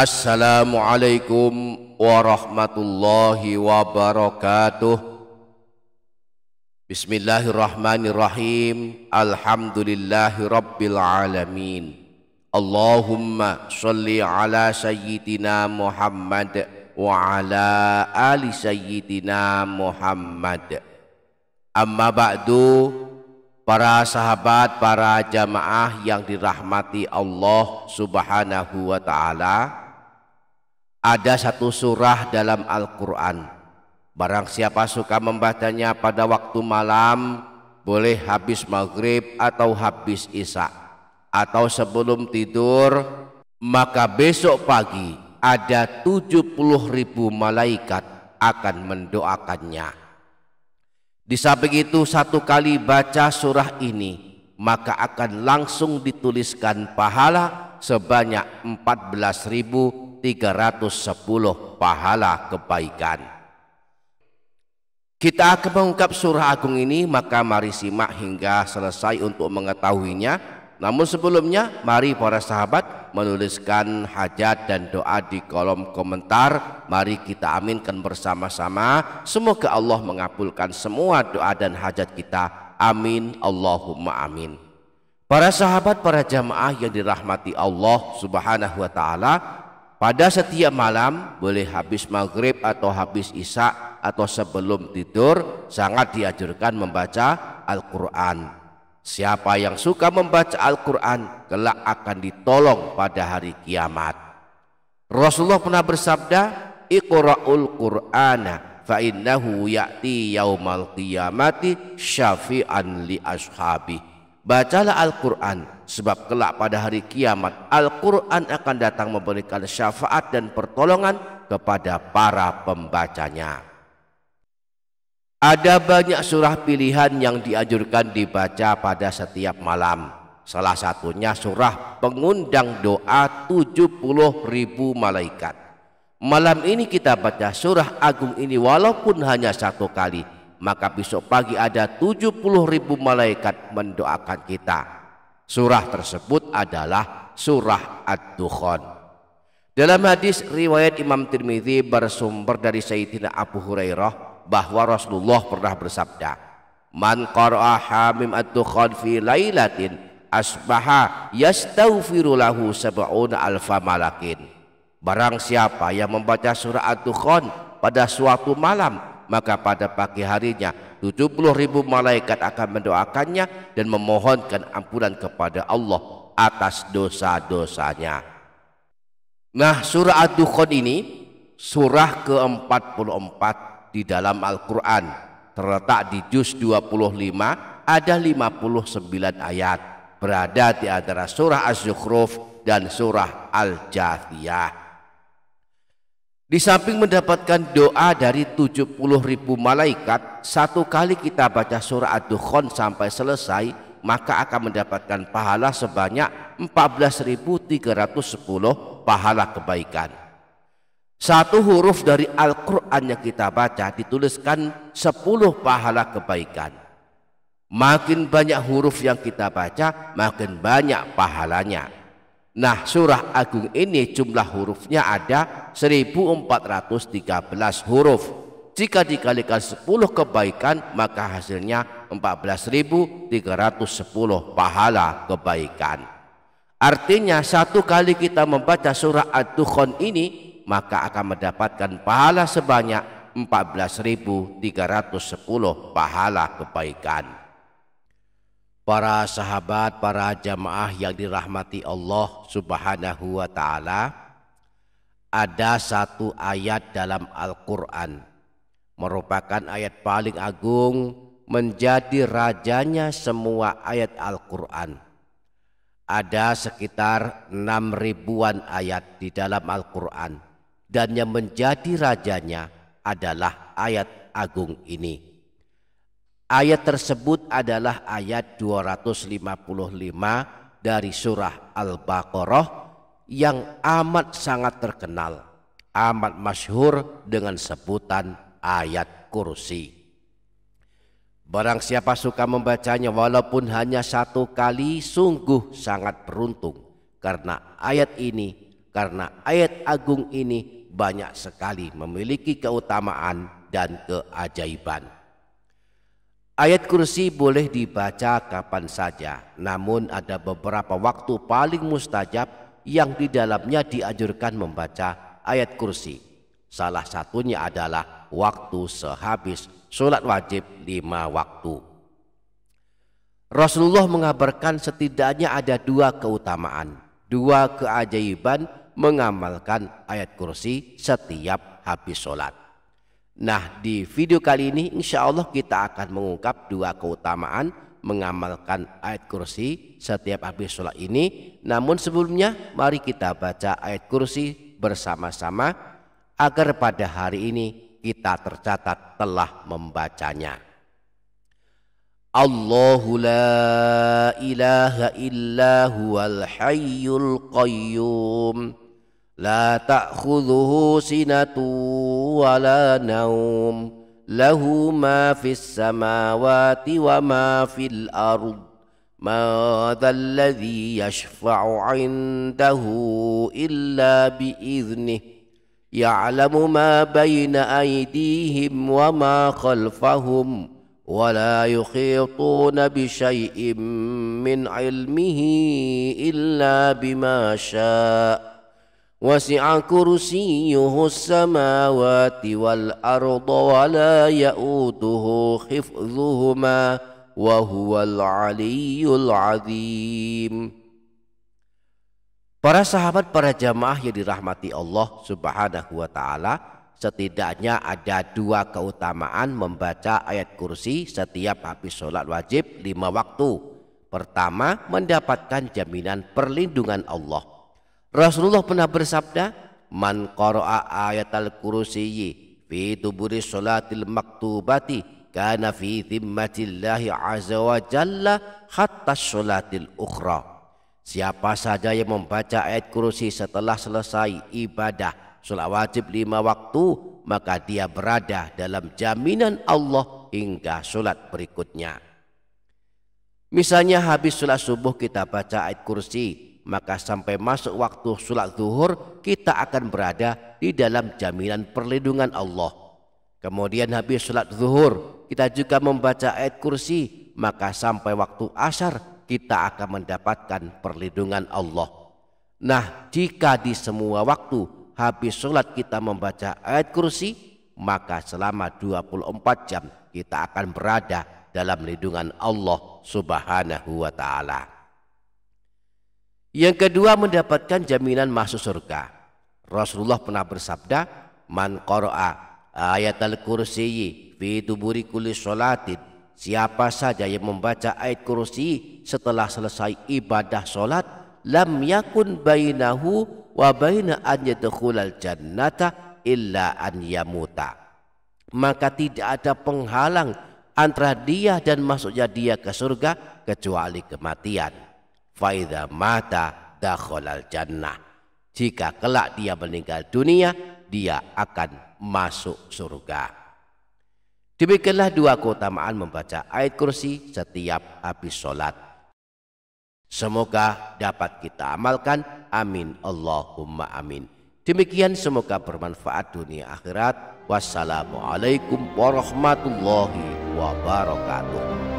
Assalamualaikum warahmatullahi wabarakatuh. Bismillahirrahmanirrahim. Alhamdulillahi rabbil alamin. Allahumma sholli ala sayyidina Muhammad wa ala ali sayyidina Muhammad. Amma ba'du, para sahabat, para jamaah yang dirahmati Allah subhanahu wa ta'ala, ada satu surah dalam Al-Quran. Barang siapa suka membacanya pada waktu malam, boleh habis maghrib atau habis isya, atau sebelum tidur, maka besok pagi ada 70.000 malaikat akan mendoakannya. Di samping itu, satu kali baca surah ini, maka akan langsung dituliskan pahala sebanyak 14.310 pahala kebaikan. Kita akan mengungkap surah agung ini, maka mari simak hingga selesai untuk mengetahuinya. Namun sebelumnya, mari para sahabat menuliskan hajat dan doa di kolom komentar. Mari kita aminkan bersama-sama. Semoga Allah mengabulkan semua doa dan hajat kita. Amin, Allahumma amin. Para sahabat, para jamaah yang dirahmati Allah subhanahu wa ta'ala, pada setiap malam, boleh habis maghrib atau habis isya atau sebelum tidur, sangat dianjurkan membaca Al-Quran. Siapa yang suka membaca Al-Quran, kelak akan ditolong pada hari kiamat. Rasulullah pernah bersabda, Iqra'ul Qur'ana fa innahu ya'ti yaumal qiyamati syafi'an li ashabi. Bacalah Al-Quran, sebab kelak pada hari kiamat Al-Quran akan datang memberikan syafaat dan pertolongan kepada para pembacanya. Ada banyak surah pilihan yang dianjurkan dibaca pada setiap malam. Salah satunya surah pengundang doa 70.000 malaikat. Malam ini kita baca surah agung ini walaupun hanya satu kali, maka besok pagi ada 70.000 malaikat mendoakan kita. Surah tersebut adalah surah Ad-Dukhan. Dalam hadis riwayat Imam Tirmidzi bersumber dari Sayyidina Abu Hurairah bahwa Rasulullah pernah bersabda, Man qara'a hamim ad-dukhan fi lailatin asbaha yastaghfiru lahu sab'una alfa malakin. Barang siapa yang membaca surah Ad-Dukhan pada suatu malam, maka pada pagi harinya 70.000 malaikat akan mendoakannya dan memohonkan ampunan kepada Allah atas dosa-dosanya. Nah, surah Ad-Dukhan ini surah ke-44 di dalam Al-Quran, terletak di juz 25, ada 59 ayat, berada di antara surah Az-Zukhruf dan surah Al-Jathiyah. Di samping mendapatkan doa dari 70.000 malaikat, satu kali kita baca surah Ad-Dukhan sampai selesai, maka akan mendapatkan pahala sebanyak 14.310 pahala kebaikan. Satu huruf dari Al-Quran yang kita baca dituliskan 10 pahala kebaikan. Makin banyak huruf yang kita baca, makin banyak pahalanya. Nah, surah agung ini jumlah hurufnya ada 1413 huruf. Jika dikalikan 10 kebaikan, maka hasilnya 14.310 pahala kebaikan. Artinya satu kali kita membaca surah Ad-Dukhan ini, maka akan mendapatkan pahala sebanyak 14.310 pahala kebaikan. Para sahabat, para jamaah yang dirahmati Allah subhanahu wa ta'ala, ada satu ayat dalam Al-Quran, merupakan ayat paling agung, menjadi rajanya semua ayat Al-Quran. Ada sekitar 6.000-an ayat di dalam Al-Quran, dan yang menjadi rajanya adalah ayat agung ini. Ayat tersebut adalah ayat 255 dari surah Al-Baqarah yang amat sangat terkenal, amat masyhur dengan sebutan ayat kursi. Barang siapa suka membacanya walaupun hanya satu kali, sungguh sangat beruntung, karena ayat ini karena ayat agung ini banyak sekali memiliki keutamaan dan keajaiban. Ayat kursi boleh dibaca kapan saja, namun ada beberapa waktu paling mustajab yang di dalamnya dianjurkan membaca ayat kursi. Salah satunya adalah waktu sehabis sholat wajib 5 waktu. Rasulullah mengabarkan setidaknya ada 2 keutamaan, 2 keajaiban mengamalkan ayat kursi setiap habis sholat. Nah, di video kali ini insya Allah kita akan mengungkap 2 keutamaan mengamalkan ayat kursi setiap habis sholat ini. Namun sebelumnya mari kita baca ayat kursi bersama-sama agar pada hari ini kita tercatat telah membacanya. Allahu la ilaha illa huwal hayyul qayyum la ta'khudhuhu sinatun wa la naum lahu ma fis samawati wa ma fil ard ma dhal ladzi yashfa'u 'indahu illa bi idhnihi ya'lamu ma bayna aydihim wa ma khalfahum wa la yuhituna bi syai'in min 'ilmihi illa bima syaa' wasi'a kursiyyuhu as-samawati wal arda wa la ya'uduhu hifdhuhuma wa huwal 'aliyyul 'azim. Para sahabat, para jamaah yang dirahmati Allah Subhanahu wa taala, setidaknya ada 2 keutamaan membaca ayat kursi setiap habis sholat wajib 5 waktu. Pertama, mendapatkan jaminan perlindungan Allah. Rasulullah pernah bersabda, man qara'a ayatal kursiyyi fi duburi sholatil maktubati kana fi zimmatillahi azza wa jalla hatta sholatil ukhra. Siapa saja yang membaca ayat kursi setelah selesai ibadah sholat wajib 5 waktu, maka dia berada dalam jaminan Allah hingga sholat berikutnya. Misalnya habis sholat subuh kita baca ayat kursi, maka sampai masuk waktu sholat zuhur kita akan berada di dalam jaminan perlindungan Allah. Kemudian habis sholat zuhur kita juga membaca ayat kursi, maka sampai waktu asar kita akan mendapatkan perlindungan Allah. Nah, jika di semua waktu habis sholat kita membaca ayat kursi, maka selama 24 jam kita akan berada dalam lindungan Allah Subhanahu wa ta'ala. Yang kedua, mendapatkan jaminan masuk surga. Rasulullah pernah bersabda, man qara'a ayatal kursiyyi fi duburi kulli sholatin, siapa saja yang membaca ayat kursi setelah selesai ibadah sholat, lam yakun bainahu wa baina an yadkhulal jannata illa an yamuta, maka tidak ada penghalang antara dia dan masuknya dia ke surga kecuali kematian. Faidha mata dakhalal jannah, jika kelak dia meninggal dunia dia akan masuk surga. Demikianlah 2 keutamaan membaca ayat kursi setiap habis sholat. Semoga dapat kita amalkan, amin Allahumma amin. Demikian, semoga bermanfaat dunia akhirat. Wassalamualaikum warahmatullahi wabarakatuh.